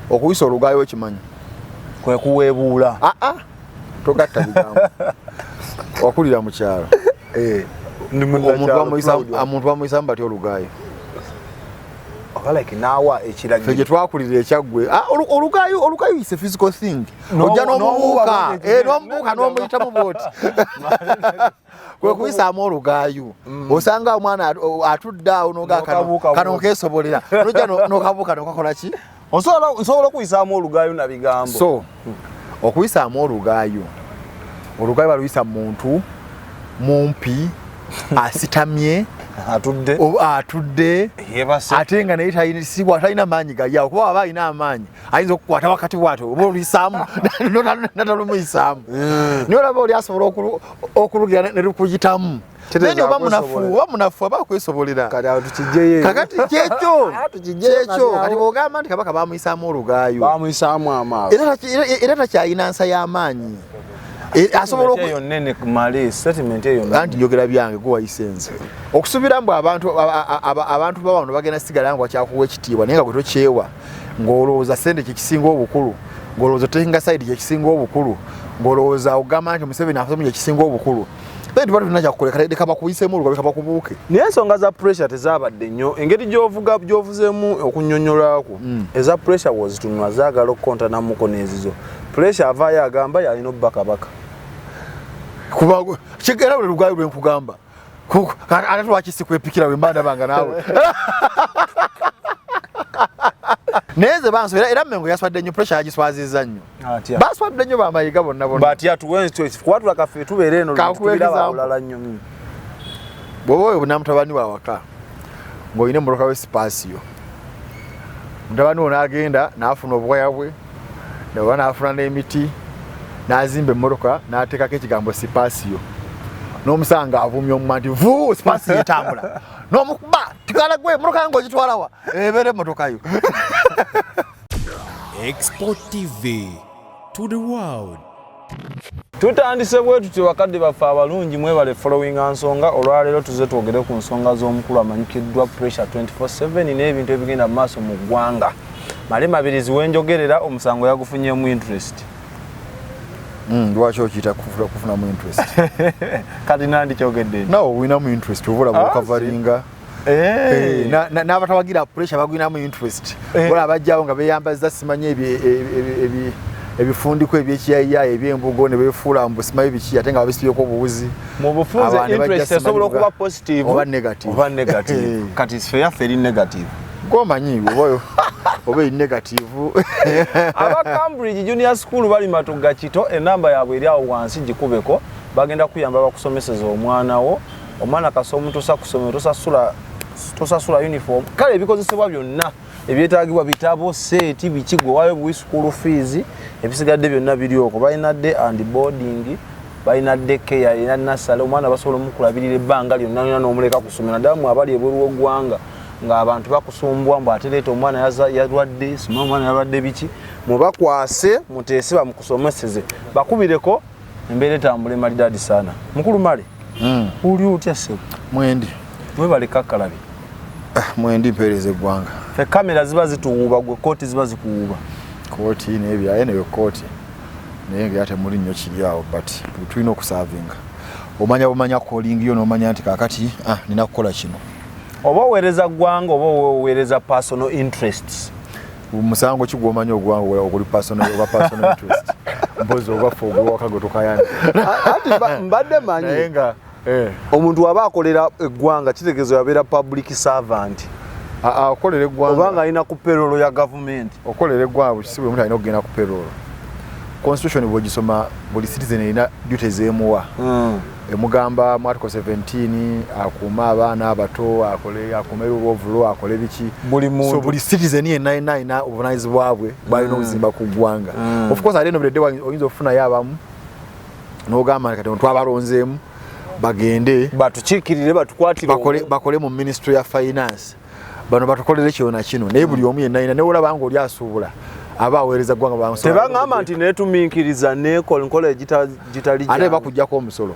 okuyisa olugayo kimanyi kwe kuwebuula togatta bigambo wakulira mu kyalo omuntu bamuyisa bati olugayo like nawa ekiragiro fege twakulira ekyaggwe olugayo is a physical thing ojja n'omubuuka n'omuyita mu booti kwe kuyisaamu olugayo osanga omwana atudde awo noga kano keesobolera nojja n'okabuuka nokakola ki osobola okuyisaamu olugayo na bigambo so okuyisaamu olugayo baluyisa muntu mumpi asitamye atudde ate nga naye talina maanyi gayawo kuba aba alina amaanyi ayinza okukwata wakati bwatyo oba oluyisaamu natalumuyisaamu naye olaba oli asobola okulugira ne lukuyitamu naye oba munafu aba akwesobolera kakati kyekyo kati bw'ogamba nti kabaka bamuyisaamu olugaayo era takyayina nsa y'amaanyi asobola yonnene kumale statement eyo anti njogera byange guwayisenze okusubira mbu abantu babano bagenda sigala ngo akyakuwa ekitiibwa naye nga gwe tokyewa ng'olowooza sente kyekisinga obukulu ng'olowooza otekinga sayidi kyekisinga obukulu ng'olowooza ogamba nti Museveni afamu kyekisinga obukulu then tuba tulina kyakukoleka leka bakuyisemu olugayo kabakubuuke naye ensonga za pressure tezaabadde nnyo engeri gy'ovuzeemu okunnyonnyolwako eza pressure wozitunula zaagala okukontanamuko n'ezizo pressure avaayo agamba yalina obba kabaka kuba kigera buli lugayo lwe nkugamba ate lwaki kwepikira we mba ndabanga naawe naye ze banso era Mengo yaswadde nnyo pressure yagiswazizza nnyo baswadde nnyo bamayiga bonna bati atuwatula kaffe tubeere eno tukubira bawulala nnyo bw'oba oyo namutabani wa waka ng'olina emmotoka w'esipasiyo mutabani wo n'agenda n'afuna obwaya bwe oba n'afuna n'emiti n'azimba emmotoka n'ateekako ekigambo sipasiyo n'omusanga avumya omuma nti vuu sipasiyo etambula n'omukuba tikala gwe emmotoka yange ogitwalawa ebeera emmotoka yo Export TV to the world. Tutandise bwe tuti bakadde baffe abalungi mwebale following ansonga olwaleero tuze twogere ku nsonga z'omukulu amanyikiddwa pressure 24/7 n'ebintu ebigenda mu maaso mu ggwanga. Mabilizi wenjogerera omusango yagufunyeemu interest. Lwaki okiyita kufunamu interest? Kati nandi kyogedde. No, winamu interest obula bwokavalinga. N'abatawagira pressure bagwinamu interest. Bola abajjawo nga beeyambazza simanye ebifundiko ebyekiyayiyayi ebyembugo ne beefuula mbu simanyi biki ate nga babisibyeko obuwuzi. Mu bufunze interest esobola okuba positive oba negative. Kati sife yaffe eri negative. Gomanyi oba eri negative. Aba Cambridge Junior School bali Matuga Kito enamba yaabwe eri awo wansi gikubeko bagenda kuyamba bakusomeseza omwana wo omwana kasomo tosa kusomera tosasula uniform kale ebikozesebwa byonna ebyetaagibwa bitabo seti bikigo wayo bu school fees ebisigadde byonna biri okwo balina de and boarding balina de care ina nasale omwana basobola mukulabirira ebbanga lyonna n'omuleka kusomera damu abali ebweru w'eggwanga nga abantu bakusumbwa mbu atereta omwana yalwadde sima omwana yalwadde biki mubakwase muteese bamukusomeseze bakubireko embeera etambule malidadi sana mukulu male uli utya sebo mwendi mwebale kakkalabi mwendi mpeereza eggwanga fe kamera ziba zituwuuba gwe kooti ziba zikuwuuba kooti n'ebyaye neyo kooti naye nga ate muli nnyo kiri awo but tulina okusavinga omanya calling yo n'omanya nti kakati nina kukola kino oba oweereza ggwanga oba oweereza personal interests musango kigwomanya ogwanga oguli personal interest mpozi obafa ogwewakago tokayana ati mbadde manyi naye nga omuntu waba akolera eggwanga kitegezo yabeera public servant akolera eggwanga obanga alina ku payroll ya government okolera eggwanga kisibwe omuntu alina okugenda ku payroll constitution bw'ogisoma buli citizen erina duties emuwa emugamba mu article 17 akuuma abaana abato akuuma rule of law akole biki so buli citizen yenna alina obuvunaanyizibwa bwe bwalina okuzimba ku ggwanga of course ate nobulidde oyinza okufunayo abamu n'ogamba kati twabalonzeemu bagende batukiikirire batukwatire bakole mu ministry ya finance bano batukolere kyona kino naye buli omu yenna alina neolaba nga oli asuubula aba aweereza ggwanga bamusobola tebangamba nti netumiikiriza nekola gitali ate bakuggyako omusolo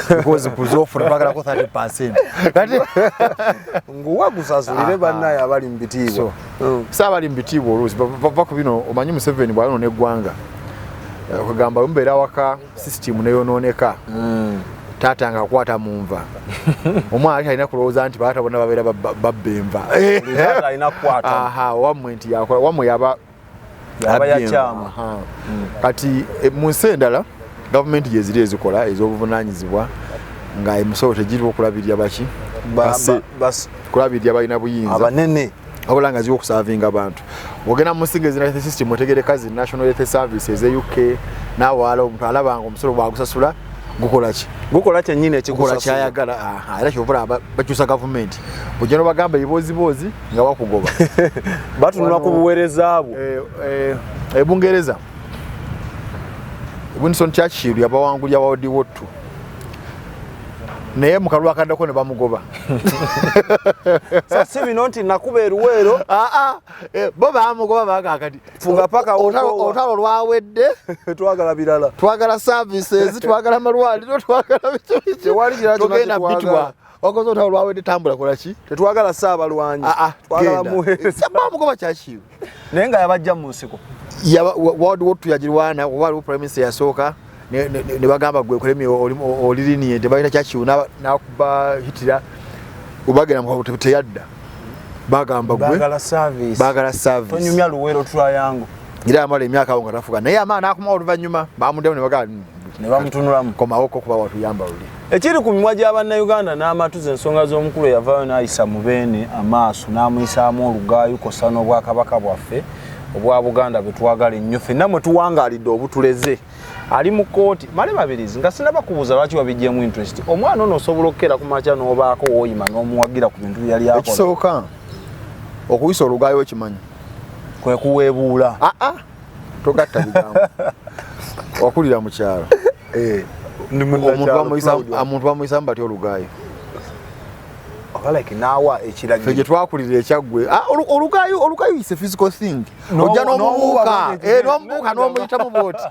because kuzofuna bagalako 30% kati nguwa gusasulire bannaye abali mu bitiibwa saabali mbitiibwa oluusi bava ku bino omanyi Museveni bw'ayonoona eggwanga okugamba mbeera waka sisitimu neyonooneka taata nga akwata mu nva omwana ali talina kulowooza nti baata bonna babeera babba enva wammwe nti wammwe yaba yakyama kati mu nsi endala gavumenti gyeziri ezikola ez'obuvunaanyizibwa nga emisolo tegiriwo okulabirira baki kulabirira balina buyinza abanene wabula nga ziri okusaavinga abantu ogenda mu nsinga ezina system otegereka zi national health services UK n'awala omuntu alaba nga omusolo bwagusasula gukola kyennyini ekigukola kyayagala era kyovula bakyusa gavumenti ogenda bagamba ebiboozibozi nga bakugoba batunula ku buweereza bwo ebungereza Winston Churchill yabawangulya World War II naye mukalulu akaddako ne bamugoba si bino nti nakuba eruweero bo bamugoba bagakati funga paka olutalo lwawedde twagala birala twagala services twagala malwaliro twagala tewali tugenda bitwa wakoze olutalo lwawedde tambula kolaki tetwagala saabalwanyi twagala muweereza bamugoba Churchill naye nga yabajja mu nsiko World War II yagirwana waliwo prime minister yasooka ne bagamba gwe kulemi oliriniye tebayita Churchill nakuba hitira ubagenda mu teyadda bagamba gwe bagala service tonyumya luweero triangle ira amala emyaka awo nga tafuka naye amaana akuma oluvanyuma bamudemu ne bagala ne bamutunulamu komawoko kuba watuyamba luli ekiri ku mimwa gy'Abannayuganda n'amatuza ensonga z'omukulu eyavaayo n'ayisa Mubeene amaaso n'amuyisaamu olugaayo kosa n'obwakabaka bwaffe obwa Buganda bwe twagala ennyo ffenna mwe tuwangaalidde obutuleze ali mu kooti Male Mabilizi nga sinaba kubuuza lwaki wabijjemu interest omwana ono osobola okukera ku makya n'obaako wooyima n'omuwagira ku bintu byali akola ekisooka okuyisa olugaayo wekimanyi kwe kuweebuula togatta bigambo wakulira mu kyalo omuntu bamuyisamu batya olugaayo like nawa ekiragiro fege twakulira ekyaggwe olugaayo is a physical thing ojja n'omubuuka n'omuyita mu booti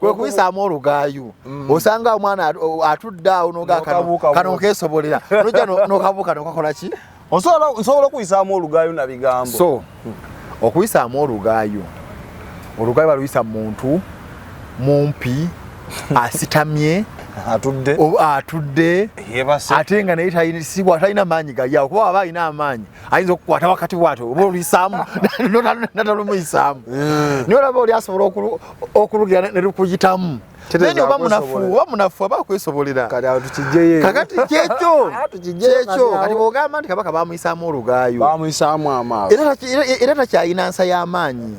kwe kuyisaamu olugaayo osanga omwana atudde awo kano keesobolera nojja n'okabuuka nokakola ki nsobola okuyisaamu olugaayo na bigambo so okuyisaamu olugaayo baluyisa muntu mumpi asitamye atudde ate nga naye talina maanyi galyawo kuba aba alina amaanyi ayinza okukwata wakati bwato oba oluyisaamu natalumuyisaamu niye olaba oli asobola okulugira ne lukuyitamu naye oba munafu aba akwesobolera kakati kyekyo kati bw'ogamba nti kabaka bamuyisaamu olugaayo bamuyisaamu amaaso era takyalina nsa y'amaanyi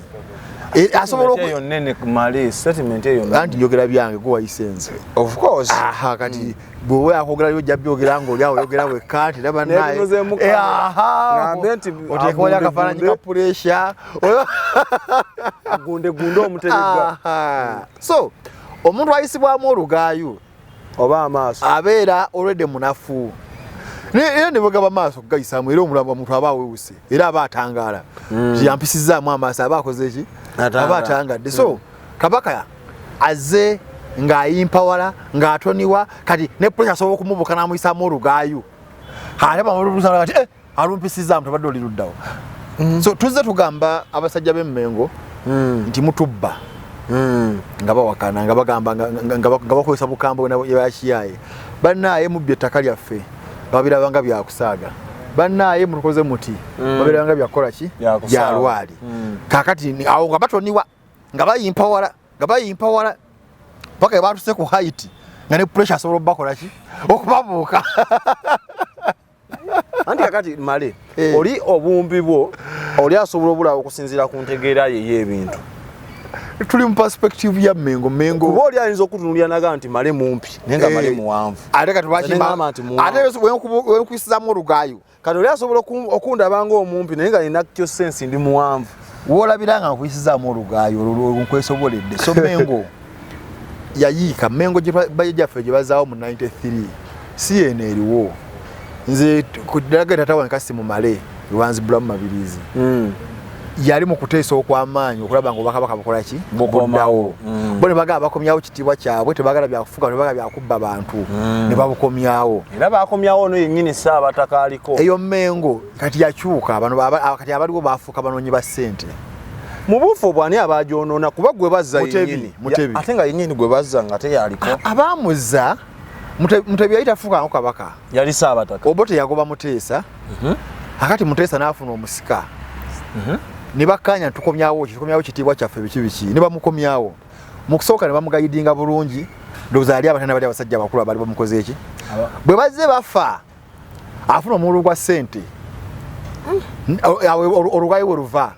anti njogera byange gwewayisenze of course kati bwewe akwogerayo ojja byogera nga oli awo oyogera wekka nti laba naye oteekawali akafaananyi ka puresha gunde omuteregga so omuntu ayisibwamu olugaayo oba amaaso abeera olwedde munafu era ne bagaba maaso kugayisaamu era omulamba omuntu aba awewuse era aba atangaala yampisizaamu amaaso aba akoze ki aba atangadde so kabaka azze ng'ayimpawala ng'atoniwa kati ne puresha asobola okumubuuka n'amuyisaamu olugaayo ati alumpisizaamu tobadde oli luddawo so tuzze tugamba abasajja b'emmengo nti mutubba nga bawakana nga bagamba nga bakozesa bukambwe bwakiyaaye bannaaye mubbi ettaka lyaffe babirabanga byakusaaga bannaaye mutukoze muti babirabanga byakukola ki byalwali kakati awo nga batoniwa nga bayimpawala paka batuse ku height nga ne pressure asobola bakola ki okubabuuka anti kakati Male oli obumbi bwo oli asobola obulawo okusinziira ku ntegeera ye y'ebintu tuli mu perspective ya Mengo kuba oli ayinza okutunulira naga nti Male mumpi naye nga Male muwanvu ate kati lwakimba ate wenkuyisizaamu olugaayo kati oli asobola okundaba ng'omumpi naye nga nina kyo sensi ndi muwanvu woolabira nga nkuyisizaamu olugaayo nkwesoboledde so Mengo yayiika Mengo gyaffe gye bazaawo mu 93 si eno eriwo nze ku ddalaga tata wange kasi mu Male Lwanzi Bulamu Mabilizi yali mu kuteesa okw'amaanyi okulaba nga obwakabaka bukola ki bukomyawo bo ne bagamba bakomyawo kitiibwa kyabwe tebagala byakufuga tebagala byakubba bantu ne babukomyawo era bakomyawo ono yennyini Ssaabataka aliko eyo Mmengo kati yakyuka kati abaliwo baafuuka banoonyi ba ssente mu bufu bwani abagyonoona kuba gwe bazza yennyini ate nga yennyini gwe bazza nga teyaliko abaamuzza Mutebi yali tafuukangamu kabaka yali Ssaabataka Obote yagoba Muteesa akati Muteesa n'afuna omusika ne bakkaanya tukomyawo kitiibwa kyaffe biki ne bamukomyawo mu kusooka ne bamugayidinga bulungi ndowooza yali abatanda bali abasajja abakulu abali bamukoze eki bwe bazze bafa afuna omuwulu gwa ssente olugwayi we luva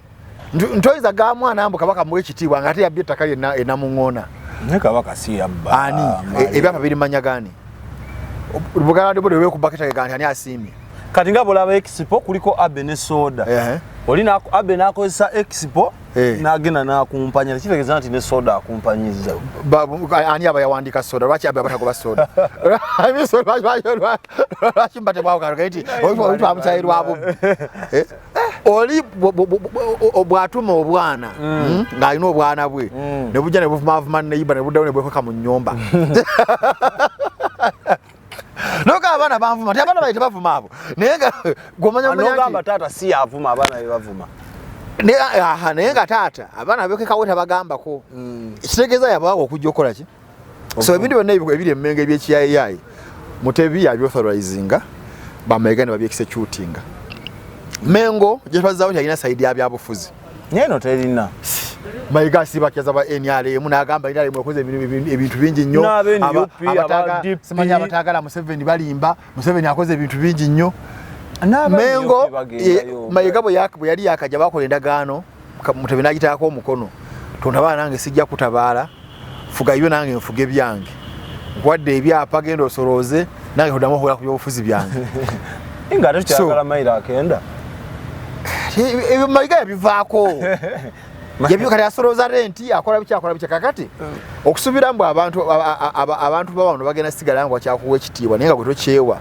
ntoyiza ga mwana ambu kabaka muwe ekitiibwa nga ate yabbye ettaka ennamuŋŋoona ne kabaka si yabba ani ebyapa biri manya gani Buganda bwe wekubbako ettaka ganti ani asiimye kati nga bulaba Expo kuliko Abe ne Soda olina Abe n'akozesa Expo n'agenda n'akumpanya tekitegeeza nti ne Soda akumpanyiza ani aba yawandiika Soda lwaki Abe abatagoba Soda lwaki mbatebwawukati oyitwamukyayirwabo oli bw'atuma obwana ng'alina obwana bwe ne bujja ne buvumaavuma neiba ne buddawo ne bwekweka mu nnyumba Noka abaana banvuma ti abaana bayite bavuma abo naye nga gomanya ngamba taata si yavuma abaana be bavuma naye nga taata abaana bekekawo tabagambako ekitegeeza yabaawo okujja okukola ki so ebintu byonna ebiri Mmengo ebyekiyayiyayi Mutebi yabyauthorizinga bamayiga ne babyekisecutinga Mmengo gye twazzaawo yalina sayidi ya byabufuzi neno terina Mayiga asibakyaza ba NRM n'agamba NRM yakoze ebintu bingi nnyo simanyi abatagala Museveni balimba Museveni akoze ebintu bingi nnyo Mmengo Mayiga bwe yali yakajja bakola endagaano Mutebi n'agitaako omukono tontabaala nange sijja kutabaala fuga ibyo nange nfuge byange nkwadde ebyapa genda osolooze nange oddamu okukola ku byobufuzi byange nga ate tukyagala mayiro akenda Mayiga yabivaako yebyo kati asolooza renti akola biki kakati okusubira mbu abantu b'abantu bagenda sigala ngo bakyakuwa ekitiibwa naye nga gwe tokyewa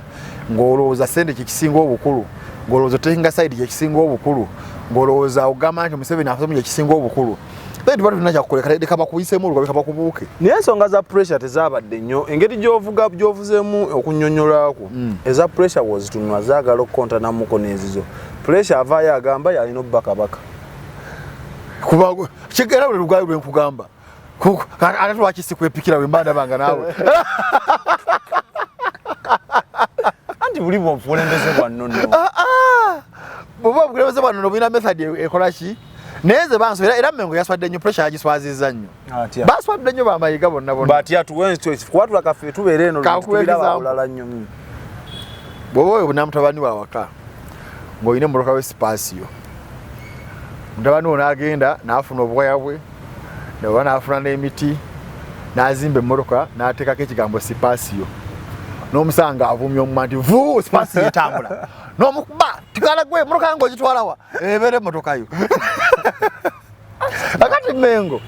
ng'olowooza ssente kyekisinga obukulu ng'olowooza otekinga sayidi kyekisinga obukulu ng'olowooza ogamba nti Museveni afuze mu kyekisinga obukulu benti batu tulina kyakukoleka leka bakuyisemu olugobe kabakubuuke naye ensonga za pressure tezaabadde nnyo engeri gy'ovuzeemu okunnyonnyolwako eza pressure wozitunwa zaagala okukonta namuko n'ezizo pressure avaayo agamba yalina obba kabaka kuba kigera buli lugaayo lwe nkugamba ate lwaki sikwepikira bwe mba ndabanga naawe anti buli bw'obukulembeze bwa nnono bwoba obukulembeze bwa nnono bulina method ekola ki naye ze banso era Mmengo yaswadde nnyo pressure yagiswazizza nnyo baswadde nnyo bamayiga bonna batya tuwatula kaffe tubeera eno tubiraba bulala nnyo bw'oba oyo bunamutabani wa waka ng'olina emmotoka w'esipasiyo mutabani wo n'agenda n'afuna obwaya bwe oba n'afuna n'emiti n'azimba emmotoka n'ateekako ekigambo sipasiyo n'omusanga avumya omuma nti vuu sipasiyo etambula n'omukuba tikala gwe emmotoka yange ogitwalawa ebeera emmotoka yo akati Mmengo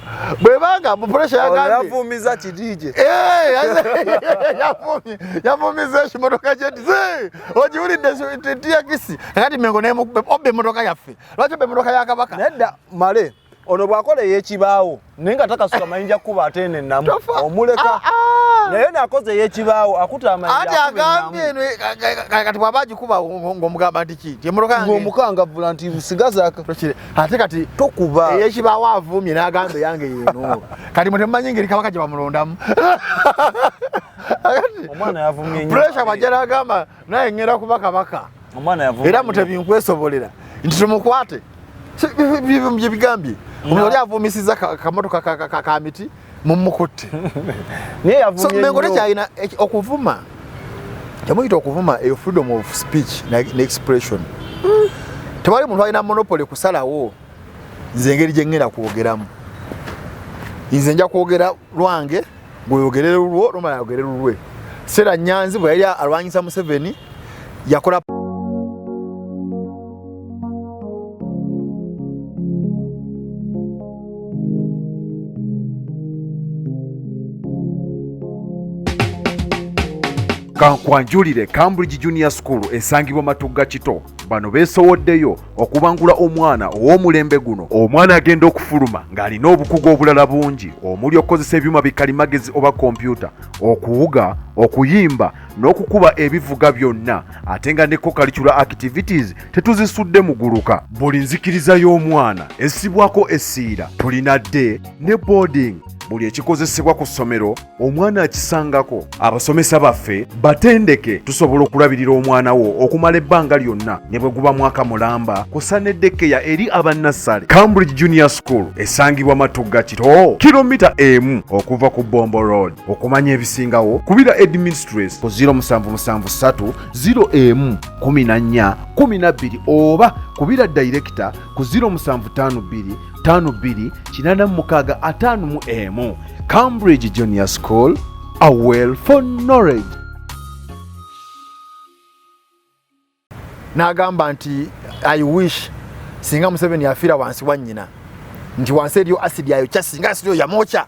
bwebanga pressure yavumiza kidije yavumiza ekimotoka kye nti ogiwulidde tiyakisi akati Mmengo obba emmotoka yaffe lwaki obba emmotoka ya kabaka nedda male ono bw'akola ey'ekibaawo naye nga takasuka mayinja kuba ate eno ennamu omuleka naye nakoze ey'ekibaawo akuta amayinja ati agambye kati bw'aba agikuba ng'omugamba nti ki emmotoka yange ng'omukangavula nti busigazaaka ate kati tokuba ey'ekibaawo avumye n'agamba eyange yeno kati mwe temumanyi ngeri kabaka gye bamulondamu omwana yavumye nnyo pressure bw'ajja n'agamba naye ngenda kuba kabaka omwana yavumye era Mutebi nkwesobolera nti tumukwate bye bigambye omuntu oli avumisiza kamotoka ka miti mumukutte naye yavumye nnyo Mmengo tekyalina okuvuma temuyita okuvuma eyo freedom of speech ne expression tewali muntu alina monopoly kusalawo nze engeri gye ngenda kwogeramu nze nja kwogera lwange gweyogerere lulwo nomala yogerere lulwe Sera Nyanzi bwe yali alwanyisa Museveni yakola kankwanjulire Cambridge Junior School esangibwa Matugga Kito bano beesowoddeyo okubangula omwana ow'omulembe guno. Omwana agenda okufuluma ng'alina obukugu obulala bungi omuli okukozesa ebyuma bikalimagezi oba kompyuta, okuwuga, okuyimba n'okukuba ebivuga byonna, ate nga ne co-curricular activities tetuzisudde muguluka. Buli nzikiriza y'omwana essibwako essiira, tulina day ne boarding. Buli ekikozesebwa ku ssomero omwana akisangako. Abasomesa baffe batendeke, tusobola okulabirira omwana wo okumala ebbanga lyonna ne bwe guba mwaka mulamba, kussa n'eddekeya eri abannassale. Cambridge Junior School esangibwa Matugga Kito, kilomita emu okuva ku Bombo Road. Okumanya ebisingawo kubira administrator ku 0773 011412 oba kubira director ku 0752 52 Cambridge Junior School, a well for knowledge. Nagamba nti I wish singa Museveni yafira wansi wa nnyina nti wansi eriyo acid yayo kyasinga acid yamocha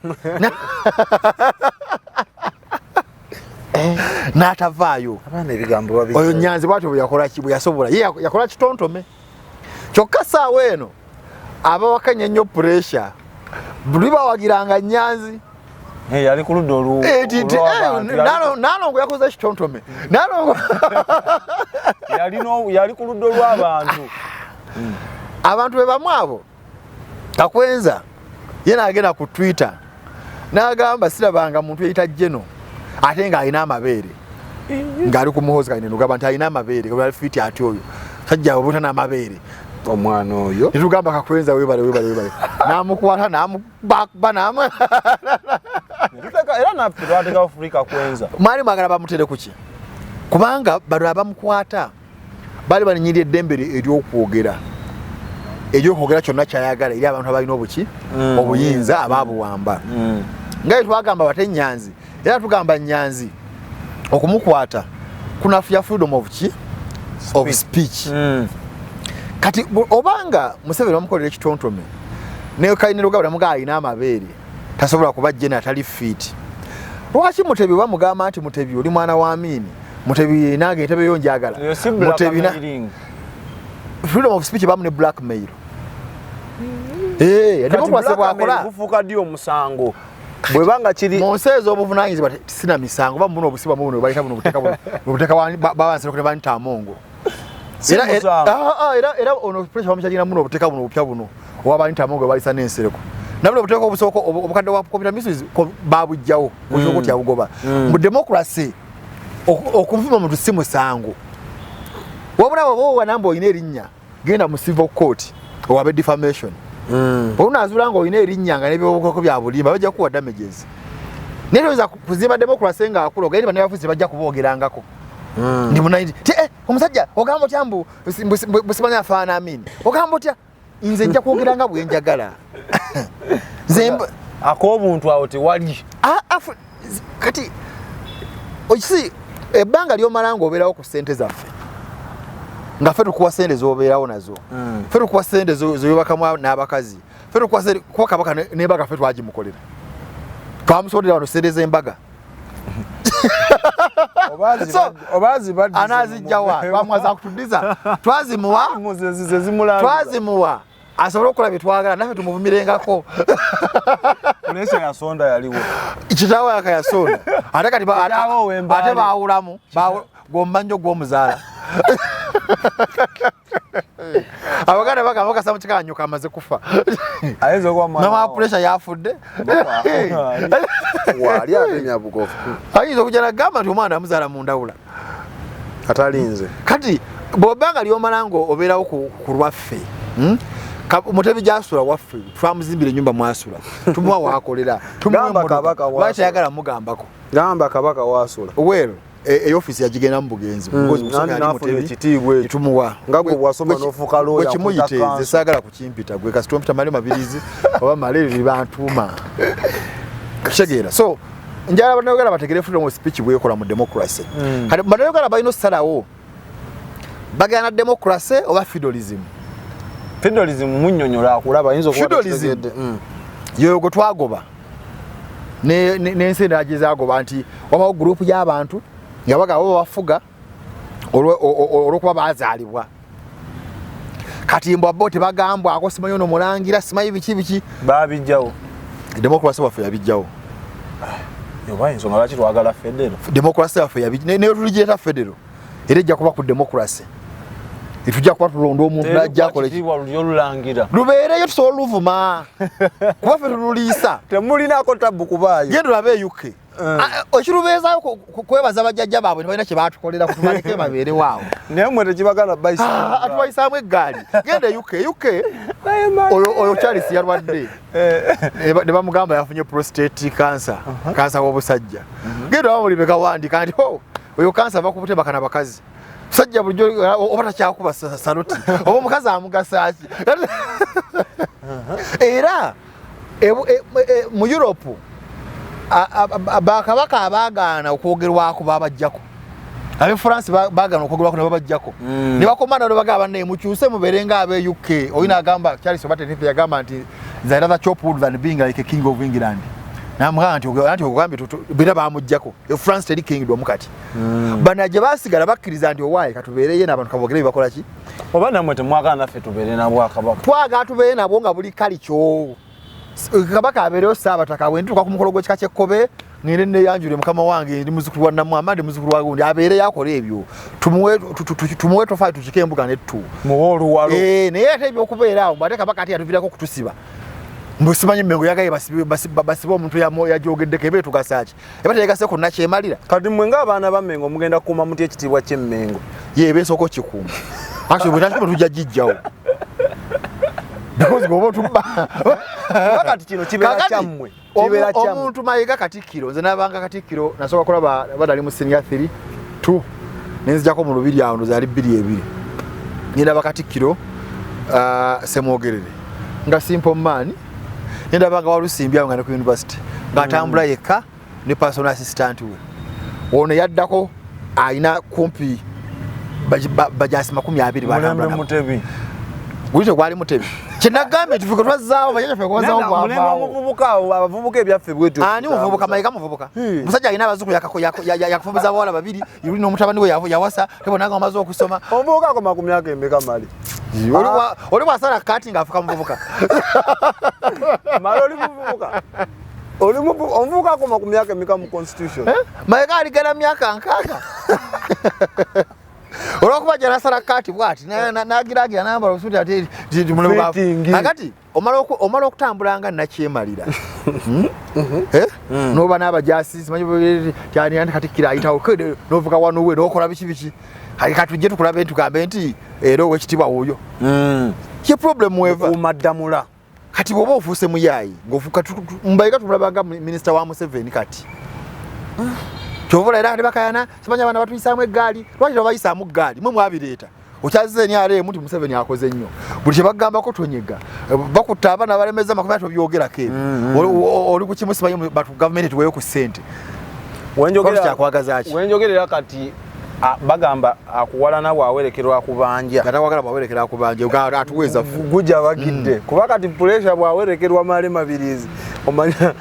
n'atavaayo. Abaana ebigambo babi. Oyo Nyanzi bwatyo yakola kibu yasobola ye yakola kitontome kyokka saawa eno abawakanya nnyo pressure buli bawagiranga Nyanzi yali ku ludda olu Nalongo yakoze kitontome Nalongo yali ku ludda olw'abantu. Abantu be bamu abo Kakwenza ye n'agenda ku Twitter n'agamba sirabanga muntu eyita Jeno ate nga alina amabeere ng'ali ku muhozi kayine nugamba nti alina amabeere nga fiti ati oyo sajja obuta n'amabeere omwana oyo netugamba Kakwenza webale namukwata namubakba era naffe twateka Afrika Kwenza mwali mwagala bamutere kuki kubanga bano abamukwata bali balinyirira eddembe ery'okwogera kyonna kyayagala eri abantu abalina obuki obuyinza ababuwamba nga twagamba bate Nyanzi era tugamba Nyanzi okumukwata kunafuya freedom of speech. Kati obanga Museveni bamukolera ekitontome ne Kayiniro gabula muga alina amabeere tasobola kuba Jena atali fit. Lwaki Mutebi bamugamba nti Mutebi oli mwana wa Amini Mutebi nange ntebe yo njagala Mutebi na freedom of speech bamu ne blackmail. Demokrasi bwakola kufuka dio musango bwebanga kiri monsezo obuvunanyizibwa sina misango bamuno obusiba muno balita muno buteka babanse ko bani tamongo era ono pressure bamukyalina muno obuteka buno obupya buno obani tamongo balisa n'ensereko nabwo obuteka obusoko obukadde wa computer misuse babujjawo kushoko kya bugoba mu democracy okuvuma mu tusimu sango wabula wabo wanambo oyina erinnya genda mu civil court owabe defamation. Unazula ngo oyina erinnya nga n'ebyobukoko bya bulimba bajja kuwa damages. Neroza kuzimba democracy nga akulo gairi bane bafuzi bajja kubogerangako. Ndi munaindi omusajja ogamba tyambu busibanya afaana Amini ogamba otya nze nja kwogeranga bwenjagala zemba ak'obuntu awo tewali kati okisi ebbanga ly'omalanga obeerawo ku ssente zaffe nga ffe tukuwa ssente z'obeerawo nazo ffe tukuwa ssente zoyobakamu n'abakazi ffe tukuwa ssente kuba Kabaka n'embaga ffe twagimukolera twamusondera wano ssente z'embaga obazi badde anazijjawa bamwaza kutudiza twazimuwa asobola okukola bye twagala naffe tumuvumirengako. Kulesa yasonda yaliwo kitaawe akayasonda ate kati ate baawulamu gombanjo gw'omuzaala abaganda bagamba bakasa mu kikanyoka amaze kufa nama pressure yafudde wali atenya bukofu ayinza okujja nagamba nti omwana amuzaala mu ndawula atalinze kati bw'obbanga ly'omalanga obeerawo ku lwaffe Mutebi gyasula waffe twamuzimbira ennyumba mwasula tumuwa waakolera tumuwatayagala mugambako gamba Kabaka wasula weero eyofisi yagigenda mu bugenzi tumuwa wekimuyite nze saagala kukimpita gwe kasi tompita mali Mabilizi oba maleeri bantuuma kitegeera so njala bannayuganda bategere freedom of speech bwekola mu democracy kati bannayuganda balina osalawo bagana democracy oba feudalism munnyonnyola akulaba ayinza okuba yoyo gwe twagoba n'ensi endala gye zaagoba nti wabawo gurupu y'abantu yabaga abo bafuga olwokuba bazaalibwa kati mbo abo tebagambwa ako simanyi ono mulangira simanyi biki babijjawo demokrasi waffe yabijjawo yoba ensonga lwaki twagala federo demokrasi waffe yabijjawo naye tuligireeta federo era ejja kuba ku demokrasi etujja kuba tulonda omuntu najja akolekitiibwa lulangira lubeereyo tusobola oluvuma kuba ffe tululiisa temulinako tabbu kubaayo genda olabe UK ekirubeezaayo kwebaza bajjajja baabwe tebalina kye baatukolera kutubaleke babeerewo awo naye mwe tekibagala atubayisaamu eggaali genda UK oyo Charles yalwadde ne bamugamba yafunye prostate cancer kansa w'obusajja genda bamulime kawandika nti oyo kansa bakubutebaka na bakazi sajja bulijjo oba takyakuba saloti oba omukazi amugasaaki era mu Europe bakabaka abaagaana okwogerwako babajjako abe France baagaana okwogerwako ne babajjako ne bakomanda ne bagamba naye mukyuse mubeere ng'abe UK oyina agamba Charles Obatenefe yagamba nti there is another chop wood than being like a king of England namugamba nti ogambye bira bamujjako France teri kingdom kati bana gye basigala bakkiriza nti owaaye katubeereyo n'abantu kabogere bakola ki oba namwe temwagala naffe tubeere nabwo akabaka twagala tubeere nabwo nga buli kalikyo kabaka abeereyo Ssaabataka bwe ntuuka ku mukolo gw'ekika ky'ekkobe ngende neyanjule mukama wange ndi muzukulu wa Namwama muzukulu wa gundi abeereyo akola ebyo tumuwe tofaayi tukike embuga nettu muwe oluwalo naye ate ebyokubeera awo ate kabaka ate yatuviirako kutusiba mbesimanyi Mmengo yagaye basibe omuntu yajogeddeko eba etugasaaki eba teyegaseko nakyemalira kati mwe ng'abaana ba Mmengo mugenda kukuuma muti ekitiibwa ky'Emmengo eba esooka okikuuma actually bwe takikuuma tujja gijjawo because gobo tuba kati kino kibeera kyammwe omuntu Mayiga Katikkiro nze nabanga Katikkiro nasooka kulaba badali mu senior 2 nenzijako mu lubiri awo ndoza ali 2 ndaba Katikkiro Semwogerere nga simple man ndabanga Walusimbi awo nga ku university ngatambula yekka ne personal assistant we ono yaddako ayina kumpi bajasi 20 batambula mutebi gulite gwali mutebi kinagambe tuvuga twazaawo bajja ffe kwazaawo kwa mulembe muvubuka abavubuka ebyaffe bwetu ani muvubuka Mayiga muvubuka musajja alina abazukulu yakufumbiza abawala 2 yuli n'omutabani we yawasa tebonanga amaze okusoma omuvubuka akoma ku myaka emeka mali oli bwasala kati ng'afuka muvubuka mali oli muvubuka omuvubuka akoma ku myaka emeka mu constitution Mayiga aligala myaka 6 olwokuba janasala kati bwati nagiragira nambala osuti ate akati omala okutambulanga nakyemalira noba n'abajasi simanyi tyani Katikkiro ayitawo novuga wanuwe nokola biki kati tujje tukulabe tugambe nti era owekitibwa wuyo ye problem weva umaddamula kati bwoba ofuuse muyayi Mbayiga tumulabanga minisita wa Museveni kati kyovula era ate bakayana simanyi abaana batuyisaamu eggaali lwaki tebayisaamu ggaali mwe mwabireeta okyazize nyaleemu nti Museveni akoze nnyo buli kye bagambako tonyega bakutta abaana balemeza makumi ate obyogerako ebyo oli ku kimu simanyi gavumenti tuweyo ku ssente wenjogerera kati bagamba akuwalana bwawerekerwa kubanja katawagala bwawerekerwa kubanja atuweza gujja bagidde kuba kati pressure bwawerekerwa male Mabilizi omanya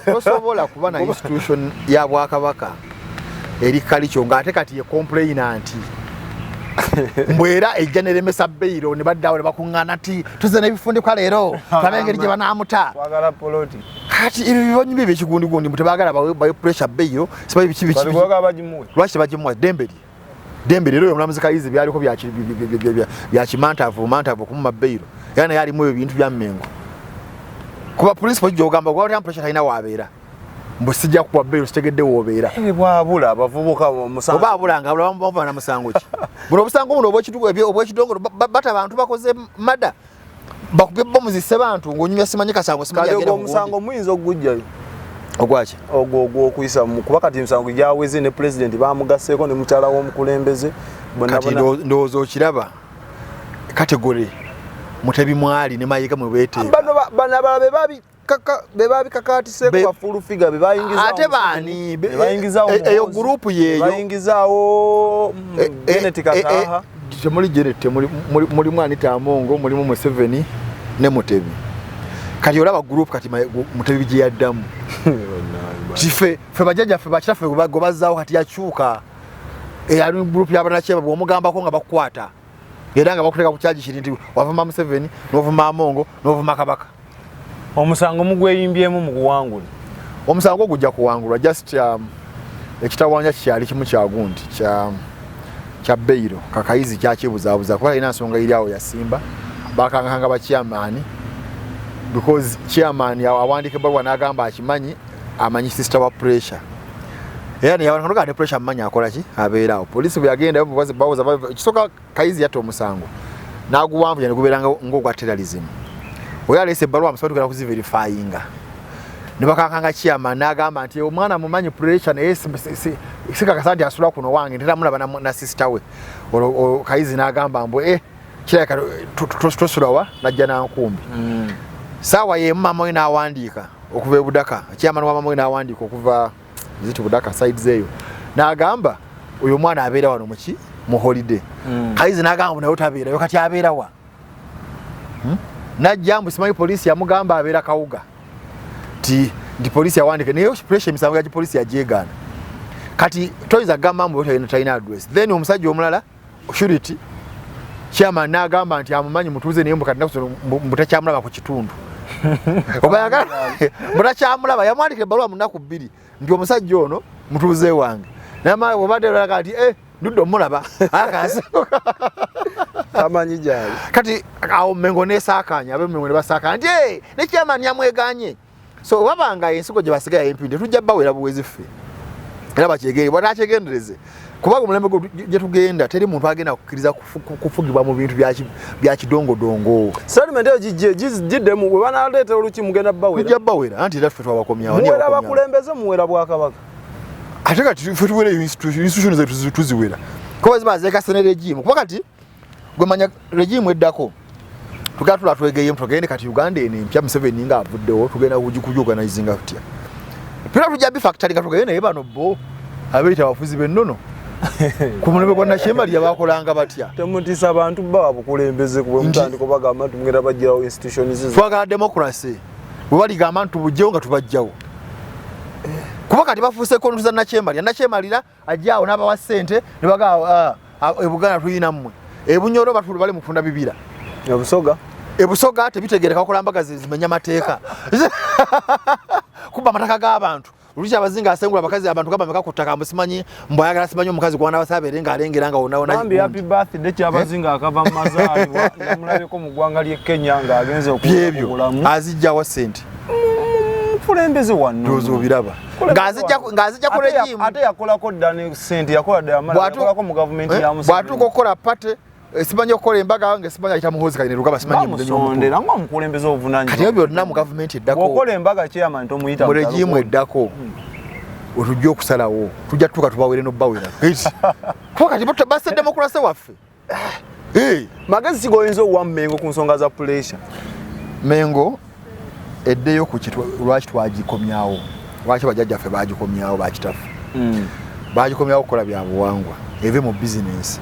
tosobola kuba na institution ya Bwakabaka eri kalikyo ng'ate kati ye complainant mbwera ejja neremesa bbeiro ne baddawo ne bakuŋŋaana ti tuze n'ebifundikwa leero tulabe engeri gye banaamuta twagala poloti kati ebyo bibonyi bibyo ekigundigundi mutebagala bawe pressure bbeiro simanyi biki lwaki tebagimuwa dembe leero omulamuzi Kayizi byaliko bya kimantavu kumuma bbeiro era naye alimu ebyo bintu bya Mmengo kuba principal gy'ogamba gwa pressure talina waabeera mbusijja kuwa bbeiro sitegedde woobeera bwabula abavubuka musango oba abulanga bava na musango ki buno obusango buno obwekidongolo bata abantu bakoze mada bakubye bomu zisse bantu ng'onyumya simanyi kasango simanyi agenda omusango muyinza okugujjayo ogwaki ogwo okuyisa kuba kati emisango gyaweze ne president bamugaseeko ne mukyala w'omukulembeze kati ndowooza okiraba kategore Mutebi mwali ne Mayiga mwe beeteeka bano abala bebabikakaatiseeko bafulu figa bebayingizaawo ate baani bebayingizaawo eyo gurupu yeeyo bayingizaawo Janet Kataaha temuli Janet mulimu Anita Amongo mulimu Museveni ne Mutebi kati olaba gurupu kati Mutebi gye yaddamu tife fe bajajja fe bakitafe bagobazaawo kati yakyuka ali group y'abanakyeba bw'omugambako nga bakukwata era nga bakuteeka ku kyaji kiri nti wavuma Museveni n'ovuma Amongo n'ovuma Kabaka. Omusango mugweyimbyemu mu kuwangula. Omusango gujja kuwangulwa just ekitawanya kyali kimu kya gundi kya Beiro kakayizi kyakibuzaabuza kuba ina nsonga iri awo yasimba bakanganga ba chairman because chairman awandike balwa n'agamba akimanyi amanyi sister wa pressure. Yani yabantu nga pressure amanyi akola ki abeerawo. Police bwe yagenda bawoza kisoka kayizi yato Omusango n'aguwanvu yani kubeeranga ng'ogwa terrorism. Oyo alese balwa amusaba tukala kuziverifyinga. Ne bakakanga chairman n'agamba nti omwana mumanyi pressure naye sikakasandi asula kuno wange ntera mulaba na sister we. Kayizi n'agamba mbu kiraka tosulawa najja na nkumbi. Sawa ye mama we n'awandiika okuva e Budaka. Chairman wa mama we n'awandiika okuva zitu Budaka side zeyo. N'agamba uyo mwana abeera wano muki mu holiday. Kayizi n'agamba naye otabeera yo kati abeera wa. Najja mbu simanyi police yamugamba abeera Kawuga. Ndi police yawandika naye pressure misango ya police yajeegana. Kati toyiza gamba mbu talina address. Then omusajja omulala surety chairman n'agamba nti amumanyi mutuuze naye mbukati nakusolo mbutakyamulaba ku kitundu. Obayagala mbutakyamulaba yamwandikira ebbaluwa mu nnaku 2 nti omusajja ono mutuuze wange. Nama obadde olaga nti ndudde omulaba akasi tamanyi gyali. Kati awo Mengo nesaakanya abe Mengo ne basaakanya nti ne chairman yamweganye. So wabanga ensigo gye basigaye empinde tujja bawera buwezi ffe. Era bakyegere bwataakygendereze kubaga omulembe gye tugenda teri muntu agenda kukkiriza kufugibwa mu bintu bya kidongodongo. Settlement eyo giddemu bwe banaleeta oluki mugenda bawera. Tujja bawera anti era ffe twabakomyawo. Muwera bakulembeze muwera Bwakabaka. Ate kati ffe tuwera institution zetu tuziwera. Kuba ziba zeekase ne regime. Kuba kati gwe manya regime eddako tugatula twegeye tugende kati Uganda eno empya Museveni nga avuddewo tugenda kugikujuganizinga tutya. Pira tujja bifactory katugende naye bano bo abeeta abafuzi b'ennono. Ku mulembe gwa Nakyemalira yabakolanga batya. Temutiisa abantu baba bukulembeze kuba mutandiko bagamba nti mugenda bajjawo institutions zizo. Twagala democracy. Bwe baligamba nti tubujjewo nga tubajjawo. Kuba kati bafuuse kontu za Nakyemalira. Nakyemalira ajjaawo n'abawa ssente ne bagamba Buganda tulina mmwe. Ebunyoro batulu bali mufunda bibira. Ebusoga tebitegereka okulamba zimenya mateeka. Kuba mataka g'abantu. Ulucha abazinga asengula bakazi abantu kaba meka kutaka musimanyi mboyagala simanyi omukazi kwana basabe nga alengera nga ona. Nambi happy birthday kya abazinga akava mu mazaalibwa namulabeko mu ggwanga lye Kenya nga agenze okulamu. Azijja wa sente. Fulembeze wano. Dozo biraba. Ngazijja ku regime. Ate yakolako ddani sente yakola ddamala yakolako mu government ya Museveni. Bwatu kokola pate simanyi okukola embaga wange simanyi ayita muhozi kali ne rugaba simanyi mudenyo omutonde nangwa mukulembeze obuvunanyizibwa kati ebyo byonna mu government eddako okola embaga chairman tomuyita mu regime eddako otujja okusalawo tujja tuka tubawere no bawera kuba kati basa demokrasi waffe magezi sigoyinza owa Mengo ku nsonga za pressure. Mengo eddeyo ku kitu lwaki twagikomyawo lwaki bajjajjaffe bagikomyawo bakitaffe bagikomyawo okukola bya buwangwa eve mu business.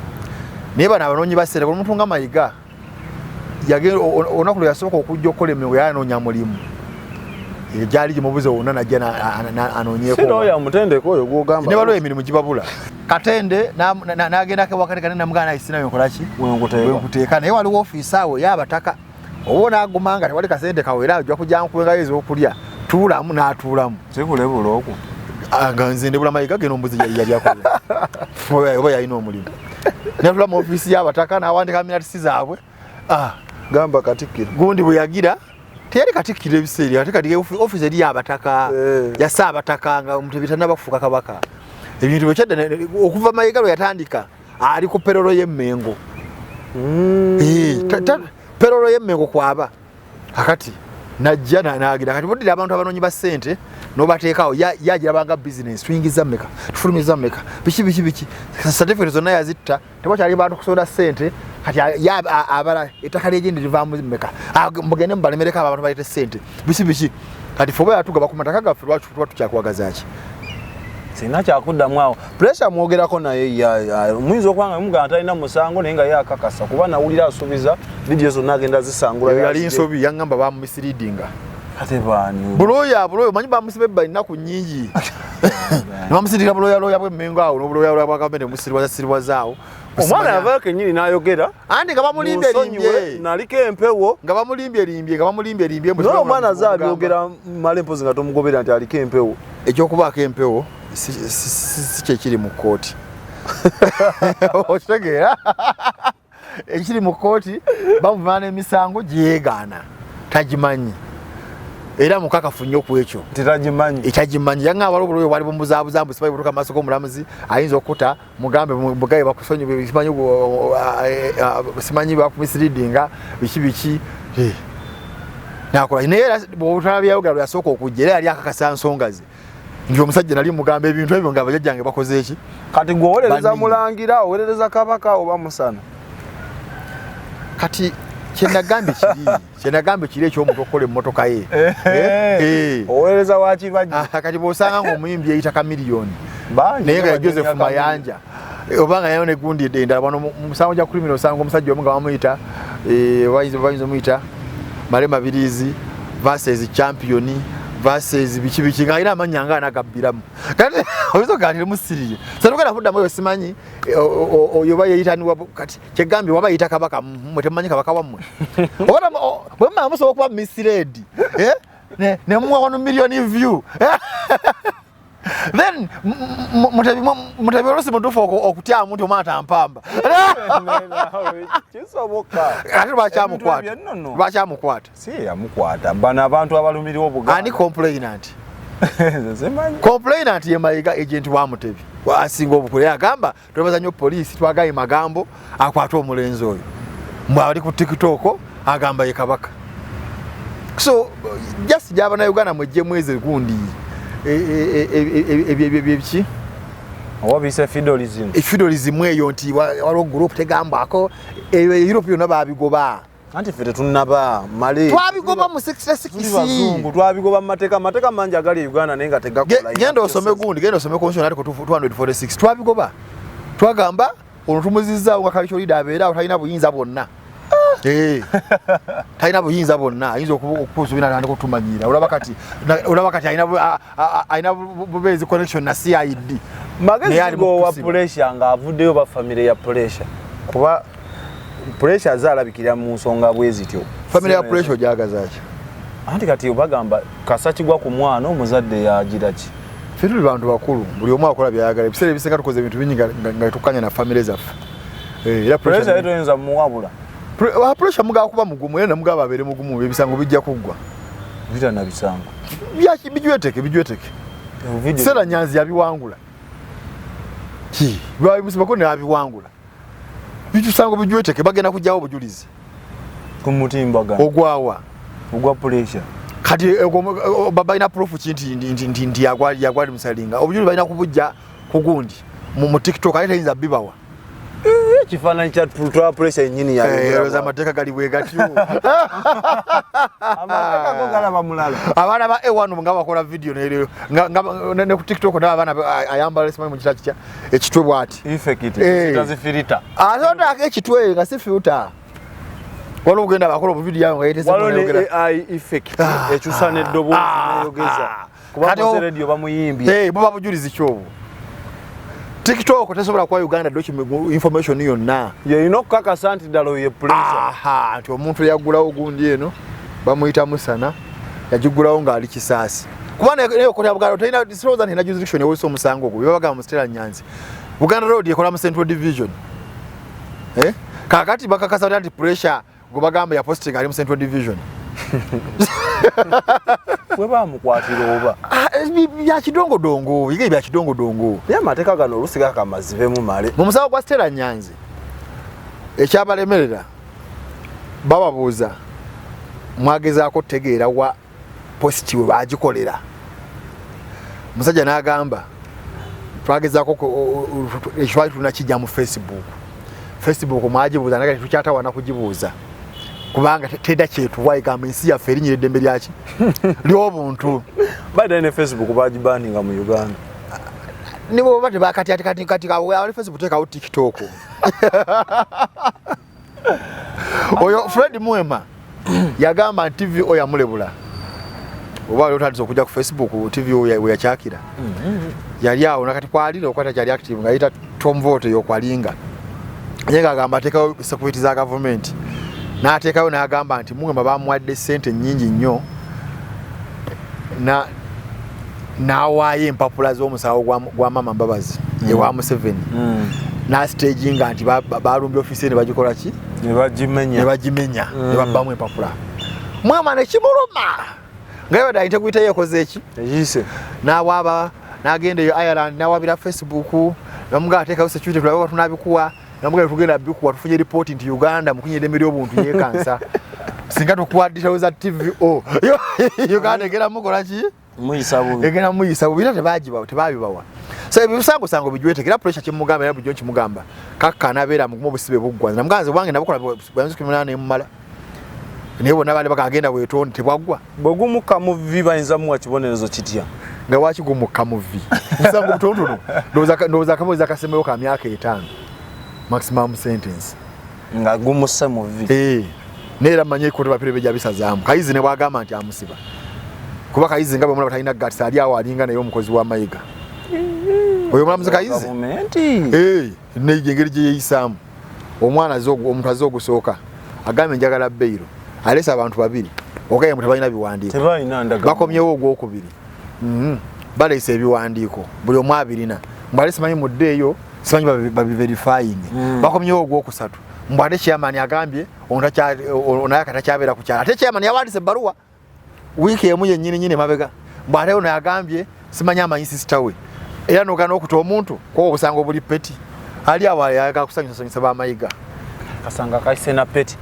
Niba n'abanoonyi basere buli muntu nga Mayiga yagenda onaku lwe yasooka okujja okukola emirimu yanoonya mulimu gyali gimubuze wonna najja anoonyeeko sino oyo amutendeko oyo gwogamba ne balwa emirimu gibabula Katende n'agenda wakati kanene namugana isinayo nkolaki wenkuteeka naye waliwo ofiisi awo y'abataka oba n'agumanga tewali kasente kawera ojja kujja nkuwengayo ez'okulya tuulamu n'atuulamu sikulebula okwo nga nze ndebula Mayiga geno ombuzi yali akola oba yalina omulimu netula mu ofisi y'abataka n'awandika minatisi zaabwe gamba Katikkiro gundi bwe yagira teyali Katikkiro ebiseera ate kati ofisi eri y'abataka yassa abataka nga omutebita n'abafuuka kabaka ebintu bekyadda okuva Mayiga lwe yatandika ali ku perolo y'Emmengo perolo y'Emmengo kwaba akati najja n'agira kati buddira abantu abanoonyi ba ssente n'obateekawo yagirabanga business tuyingiza mmeka tufulumiza mmeka biki certificate zonna yazitta tewakyali bantu kusonda ssente kati abala ettaka ly'egindi livaamu mmeka mugende mubalemereko abantu baleete ssente biki kati fe oba yatuga bakumataka gaffe lwaki tuba tukyakwagaza ki sina kyakuddamu awo pressure mwogerako naye muyinza okubanga mugana talina musango naye nga yakakasa kuba nawulira asuubiza vidiyo zonna agenda zisangula yali nsobi yaŋŋamba bamumisiriidinga Ate bani. Buloya manyi bamusibe balina ku nnyingi. Bamusindika buloya bwe Mengo awo n'obuloya bwa gavumenti musirwa zaawo. Omwana yava kenyini n'ayogera. Andi nga bamulimbye naliko empewo. Nga bamulimbye No omwana azabyogera malempozi nga tomugobera nti aliko empewo. Ekyokubaako empewo si kyekiri mu kkooti. Okitegeera? Ekiri mu kkooti bamuvana emisango gyeyeegaana tagimanyi era mukakafu nnyo ku ekyo ekyagimanyi yaŋŋaabala obuloyo bwali bumubuzaabuza mbu simanyi butuuka maaso g'omulamuzi ayinza okuta mugambe mugabe bakusonyiwe simanyi bakumisiriidinga biki nakola naye era bw'obutala byayogera lwe yasooka okujja era yali akakasa nsonga ze nti omusajja nali mugamba ebintu ebyo nga bajjajjange bakoze eki kati gwe owerereza mulangira owerereza kabaka oba musana kati kyenagambye kiri ekyomuntu okukola emmotoka ye owereza wakibajji kati bw'osanga ng'omuyimbi eyita kamiliyoni naye nga ya Joseph Mayanja obanga yayo negundi endala bano musango gya kulimira osanga omusajja omu nga bamuyita bayinza omuyita Mabilizi versus champion versus biki nga alina amannya nga anagabbiramu kati oyinza okuganira musiriye satugenda kuddamu oyo simanyi oyo bayeyitaniwa kati kyegambye waba yita kabaka mmwe temumanyi kabaka wammwe bwe mumala musobola okuba misiredi ne muwa 1 million view then mutabi olusi mutuufu okutyamu nti omwana tampamba ate lwakyamukwata si yamukwata bano abantu abalumiriwa Obuganda ani complainant ye Mayiga agent wa Mutebi asinga obukulu agamba twebaza nnyo poliisi twagaye magambo akwata omulenzi oyo mbwe ali ku TikTok agamba ye kabaka so just gyaba na Uganda mwejje mwezi gundi ebiki obise feudalism eyo nti waliwo group tegambako Europe yonna babigoba anti fete tunaba mali twabigoba mu 66 twabigoba mateeka mangi agali Uganda naye nga tegakola genda osome constitution article 246 twabigoba twagamba ono tumuzizza nga kali kyolida abeera talina buyinza bwonna talina buyinza bwonna ayinza okuzubina kandi kutumanyira olaba kati alina bubeezi connection na CID magezi go wa pressure nga avuddeyo ba family ya pressure kuba pressure azalabikira mu nsonga bwezityo family ya pressure jagazaaki anti kati obagamba kasakigwa ku mwana omuzadde yagira ki ffe tuli bantu bakulu buli omu akola byayagala ebiseera ebisinga tukoze ebintu bingi nga tukanya na family zaffe era pressure etoyinza muwabula pressure mugaba kuba mugumu era namugaba abeere mugumu ebisango bijja kuggwa vita na bisango bijweteke Sera Nyanzi yabiwangula babimusibako nabiwangula bisango bijweteke bagenda kujjawo obujulizi ku mutimbagano ogwawa ogwa pressure kati babalina proof nti yagwali musalinga obujulizi balina kubujja kugundi mu TikTok ate tayinza bibawa kifaananyi kya twa pressure nyini yaza amateeka gali bwe gatyo amateeka go galaba mulala abaana ba A1 nga bakola video ne ku TikTok n'abaana ayambala simanyi mu kitaki kya ekitwe bwati ifekiti filter azonda ekitwe nga si filter waliwo ogenda bakola mu video yayo nga yeteze waliwo AI effect ekyusa n'eddoboozi n'eyogeza kuba mu radio bamuyimbye bo babujulizi kyobo TikTok tesobola kwa Uganda document information yonna yeyina okukakasa nti ddala ye pressure nti omuntu yaggulawo gundi eno bamuyita musana yagigulawo ng'ali kisaasi kuba naye okotya Buganda talina siroza ntina jurisdiction ewesa omusango ogwo byebagamba mu Sera Nyanzi Buganda Road ekola mu Central Division kakati bakakasa nti pressure gwe bagamba ya posting ali mu Central Division we bamukwatira oba bya kidongodongo bige bya kidongodongo ya mateeka gano olusiga kamazibemu male mu musawo kwa Sera Nyanzi ekyabalemerera bababuuza mwagezaako tegeera wa posti we bagikolera musajja n'agamba twagezaako ekiwali tunakijja mu Facebook mwagibuuza naye tukyatawana kugibuuza kubanga teda kyetuwa egamba ensi yaffe erinnyira eddembe lyaki ly'obuntu badde ne Facebook bagibaninga mu Uganda nibo bate bakati ali Facebook tekawo TikTok oyo Fred Mwema yagamba nti TV oyamulebula oba lotandise okujja ku Facebook TV we yachakira yali awo nakati kwalira okwata kyali active ngayita Tom Vote yokwalinga yenga agamba atekawo security za government n'atekawo n'agamba nti mwe bamuwadde sente nnyingi nnyo n'awaayo empapula z'omusawo gwa mama Mbabazi ewa Museveni na staging nti balumbye ofisi ne bagikola ki ne bagimenya ne babbamu empapula mwama ne kimuluma ngayo da integrity yekoze eki yise n'awaba n'agenda yo Ireland n'awabira Facebook namuga atekawo security tulaba tunabikuwa namuga tugenda bikuwa tufunye report nti Uganda mukunyede meri obuntu yekansa singa tukuwadisha za TVO Uganda egera mukola ki muyisabu egera muyisabu bira tebabibawa so ebisango sango bijwete kira pressure kimugamba era bujjo kimugamba kakka nabeera mu busibe buggwanza namuganze bwange nabukola bwanze kimulana mmala nebo nabali bakagenda wetonde tebwagwa bogumuka mu viba inza mu kibonerezo kitya nga wachi gumuka mu vi bisango butondono ndoza kamoza kasemeyo ka myaka 5 maximum sentence nga gumuse mu vi nera manye ko tebapire beja bisazamu kayizi ne bwagamba nti amusiba kuba kayizi ngabe mwana batalina gati ali awo alinga nayo omukozi wa mayiga oyo mulamuzi kayizi ne jengeri je yisamu omwana omuntu azogusooka agambe njagala beiro alesa abantu babiri okaye mutabalina biwandiiko tebalina ndaga bakomyewo ogwokubiri balese ebiwandiiko buli omwa abirina mbale simanyi muddeeyo simanyi babiverifying bakomyewo ogwokusatu mbwate chairman agambye onayakata kyabera ku kyala ate chairman yawandise baruwa wiki emu yennyini mabega mbwate ono yagambye simanyi amanyi sister we era nogana okuta omuntu ko obusanga obuli peti ali awo ayaga kusanyusa bamayiga kasanga kaisena peti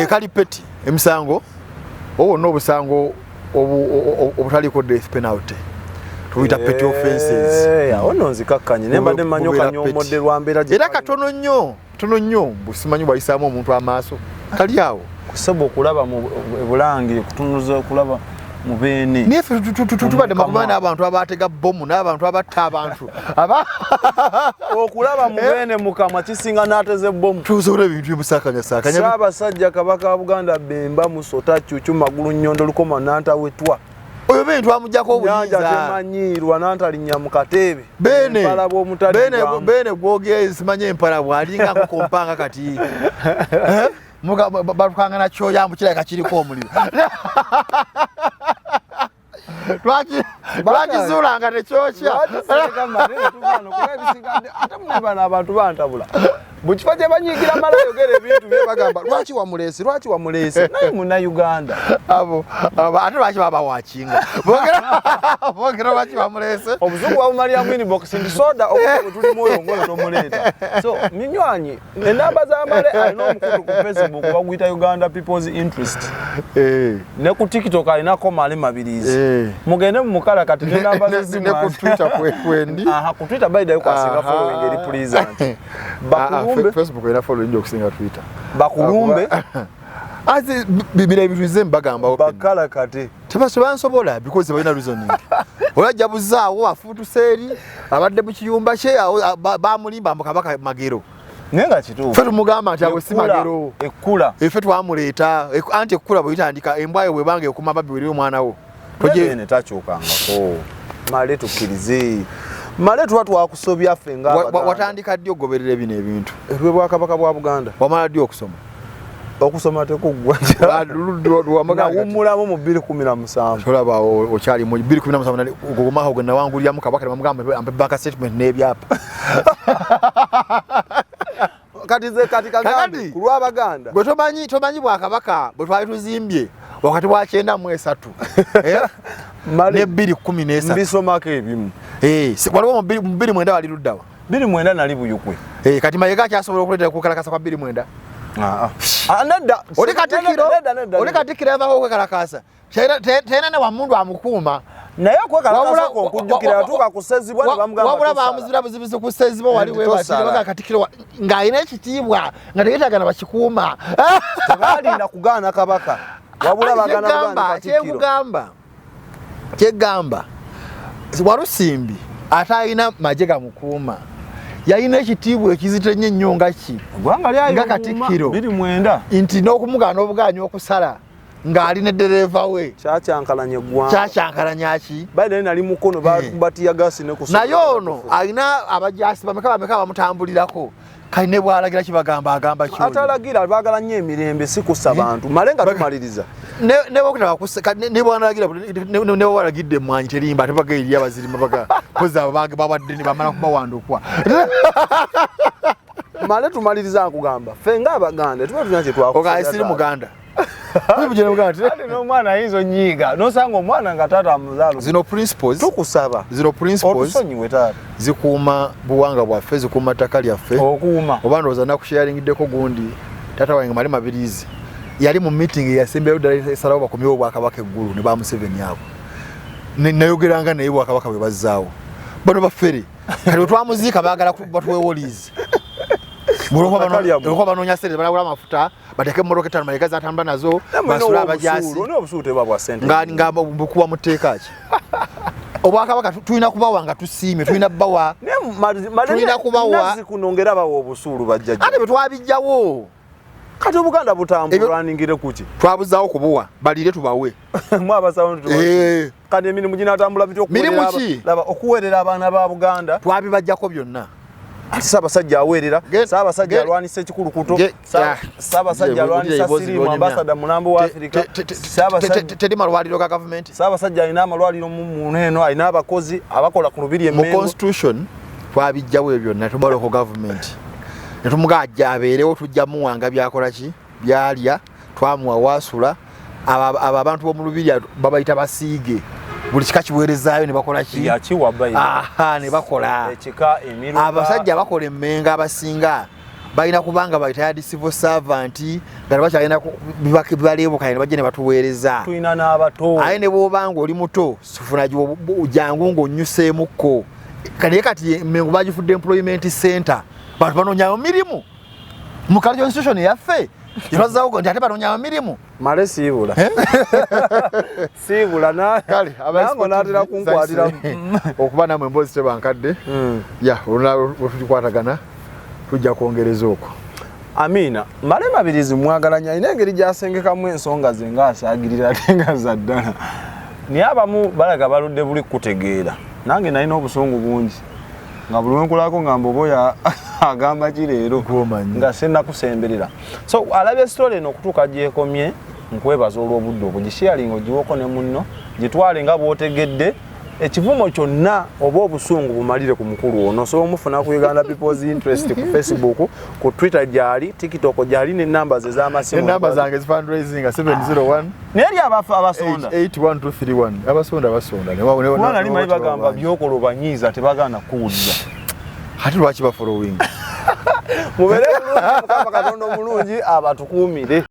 kali peti emisango n'obusango obutaliko death penalty tuyita petty offenses ono nzikakkanye nembadde manyo kanyomodde lwambeera era katono nnyo busimanyi bwayisaamu omuntu amaaso kali awo kusaba okulaba mu bulange kutunuza okulaba mu beene nefe tutubadde makumana n'abantu abatega bomu n'abantu abatta abantu okulaba mu beene mukamwa kisinga n'ateze bomu tusobola ebintu ebisakanyasakanya Ssaabasajja Kabaka wa Buganda Bemba Musota Cucu Magulu Nnyondo Lukoma Nantawetwa oyo bintu amujjako obuyinza temanyirwa nantalinya mu katebe bene gwogeye simanye empala bwalinga kukompanga kati muga batukanga na kyoyambu kiraka kiriko omuliro lwaki zulanga tekyokya ate mubana abantu bantabula bukifa gye banyigira mala yogera ebintu bye bagamba lwaki wamulesi naye muna Uganda abo ate lwaki baba wakinga bogera lwaki bamulese obuzungu wabumalya mwini box ndi soda okuba tuli moyo ngoyo tomuleeta so minywanyi enamba z'amale alina omukutu ku Facebook baguyita Uganda People's Interest ne ku TikTok alinako Male Mabilizi mugende mu mukala kati n'enamba z'esimu ne ku Twitter kwendi ku Twitter by the way kwasinga following eri pleasant Facebook era following okusinga Twitter bakulumbe azi bibira ebituze mbagamba bakala kati tebasobola because balina reasoning olajja buzaawo afutu seri abadde mu kiyumba kye bamulimba Kabaka magero nenga kituufu fe tumugamba nti awo si magero ekkula efe twamuleeta anti ekkula bwitandika embwayo bwebange okuma babi weri omwana wo toje ne takyukangako Male tukkirize Male tuwa twakusobya ffe nga watandika ddi ogoberera bino ebintu lwe Bwakabaka bwa Buganda wamala ddi okusoma tekuggwa wumulamu mu 2017 tolaba okyali mu 2017 ogomaho gwe nawanguliramu Kabaka namugamba ampe bank statement n'ebyapa kati kagambi ku lw'Abaganda gwe tomanyi Bwakabaka bwe twali tuzimbye wakati wa 93 ne 2013 mbisomako ebimu waliwo mu 2009 wali luddawa 2009 nali Buyukwe kati Mayiga akyasobola okuleetera okukalakasa kwa 2009 nedda oli katikiro yavaako okwekalakasa tena ne wamundu amukuuma naye okwekalakasa okujjukira yatuuka ku Ssezibwa ne bamugamba wabula bamuzibira buzibizi ku Ssezibwa wali webasiraga katikiro ng'alina ekitiibwa nga teyeetagana bakikuuma tebalinda kugaana Kabaka wabula bagana kyegamba Walusimbi ate alina magye gamukuuma yalina ekitiibwa ekizito nnyo nga ki nga Katikkiro nti n'okumugaana obugaanyi okusala ng'ali ne dereva we kyakyankalanya eggwanga kyakyankalanya ki baidani nali mukono bakubatiya gasi ne kusobola naye ono alina abajasi bameka bamutambulirako kali ne bwalagira kibagamba agamba ki atalagira baagala nnyo emirembe si kussa bantu male nga tumaliriza ne bwalagidde emwanyi terimba ate baga eri abazirima baga koza babadde ne bamala kubawandukwa male tumaliriza nkugamba ffe ng'abaganda tuba tulina kye twakusiri muganda ate n'omwana ayinza onyiiga nosanga omwana nga taata amuzaalo zino principles tukusaba otusonyiwe taata zikuuma buwanga bwaffe zikuuma ttaka lyaffe okuuma oba ndowooza nakusharingiddeko gundi taata wange mali Mabilizi yali mu meeting eyasembeyo ddala esalawo bakomyewo obwakabaka eggulu ne ba Museveni abo nayogeranga naye bwakabaka bwe bazzaawo bano baffere kati bwe twamuziika baagala batuwewoliizi olwokuba banoonya sente balawula amafuta bateeke emmotoka etaano maleka zatambula nazo basule abajasi nga bukuba mu tteeka ki obwakabaka tulina kubawa nga tusiime tulina bawa tulina kubawa kunongera bawa obusuulu bajjajja ate bwe twabijjawo kati obuganda butambulwaningire kuki twabuzaawo kubuwa balire tubawe mwabasawo kati emirimu ginatambula bitya okuweerera abaana ba Buganda twabibajjako byonna ati Ssaabasajja aweerera Ssaabasajja alwanisa ekikulukuto Ssaabasajja alwanisa siriimu ambasada mulambo wa Afrika teri malwaliro ga gavumenti Ssaabasajja alina amalwaliro mu eno alina abakozi abakola ku lubiri mu constitution twabijjawo ebyo byonna tubaloko gavumenti ne tumugajja abeerewo tujja muwanga byakola ki byalya twamuwa waasula abo abantu b'omu lubiri babayita basiige buli kika kiweerezaayo ne bakola ki ne bakola abasajja bakola emmenga abasinga balina kubanga bayita civil servant nga tebakyalina bibaleebukanye ne bajja ne batuweereza tulina n'abato aye ne bw'obanga oli muto sifuna jangu ng'onnyuseemukko kati emmengo bagifudde employment center bantu banoonyayo mirimu mu constitution yaffe yabazaawo nti ate banoonyayo mirimu male siibula siibula nange naatera kunkwatira okuba namwe emboozi tebankadde wetukikwatagana tujja kwongereza okwo Amina male Mabilizi mwagalanya alina engeri gyasengekamu ensonga ze ng'asaagirira ate nga zaddala naye abamu balaga baludde buli kutegeera nange nalina obusungu bungi nga buli wenkulako nga mboboya agamba ki leero nga sennakusemberera so alabye story eno okutuuka gyekomye nkwebaza olw'obudde obugisharinga ogiwoko ne munno gitwale nga bw'otegedde ekivumo kyonna oba obusungu bumalire ku mukulu ono so omufuna ku Uganda People's Interest ku Facebook ku Twitter gyali TikTok gyali n'ennamba ze z'amasimu ennamba zange fundraising 701 neri abasonda 81231 abasonda ne nali mali bagamba byokola banyiiza tebagaana kuwulira ate lwaki ba following mubere bulungi Mukama Katonda omulungi abatukuumire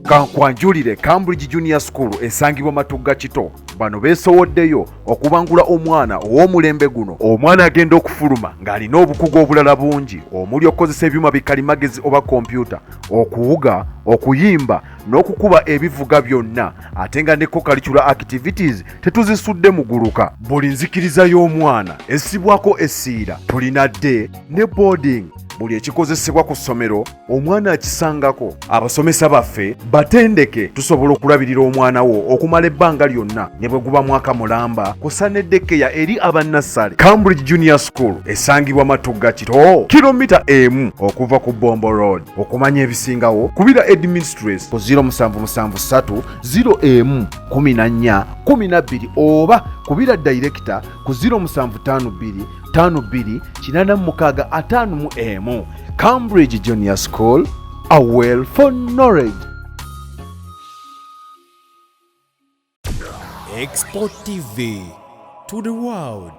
kankwanjulire Cambridge Junior School esangibwa Matugga Kito bano beesowoddeyo okubangula omwana ow'omulembe guno omwana agenda okufuluma ng'alina obukugu obulala bungi omuli okukozesa ebyuma bikalimagezi oba kompyuta okuwuga okuyimba n'okukuba ebivuga byonna ate nga ne co-curricular activities tetuzisudde muguluka buli nzikiriza y'omwana essibwako essiira tulina dde ne boarding buli ekikozesebwa ku ssomero omwana akisangako abasomesa baffe batendeke tusobola okulabirira omwana wo okumala ebbanga lyonna ne bwe guba mwaka mulamba kusa n'eddekeya eri abannassale Cambridge Junior School esangibwa Matugga Kito kilomita emu okuva ku Bombo Road okumanya ebisingawo kubira administrator ku 0773 01 14 oba kubira director ku 0752 52 Cambridge Junior School, a well for knowledge. Export TV to the world.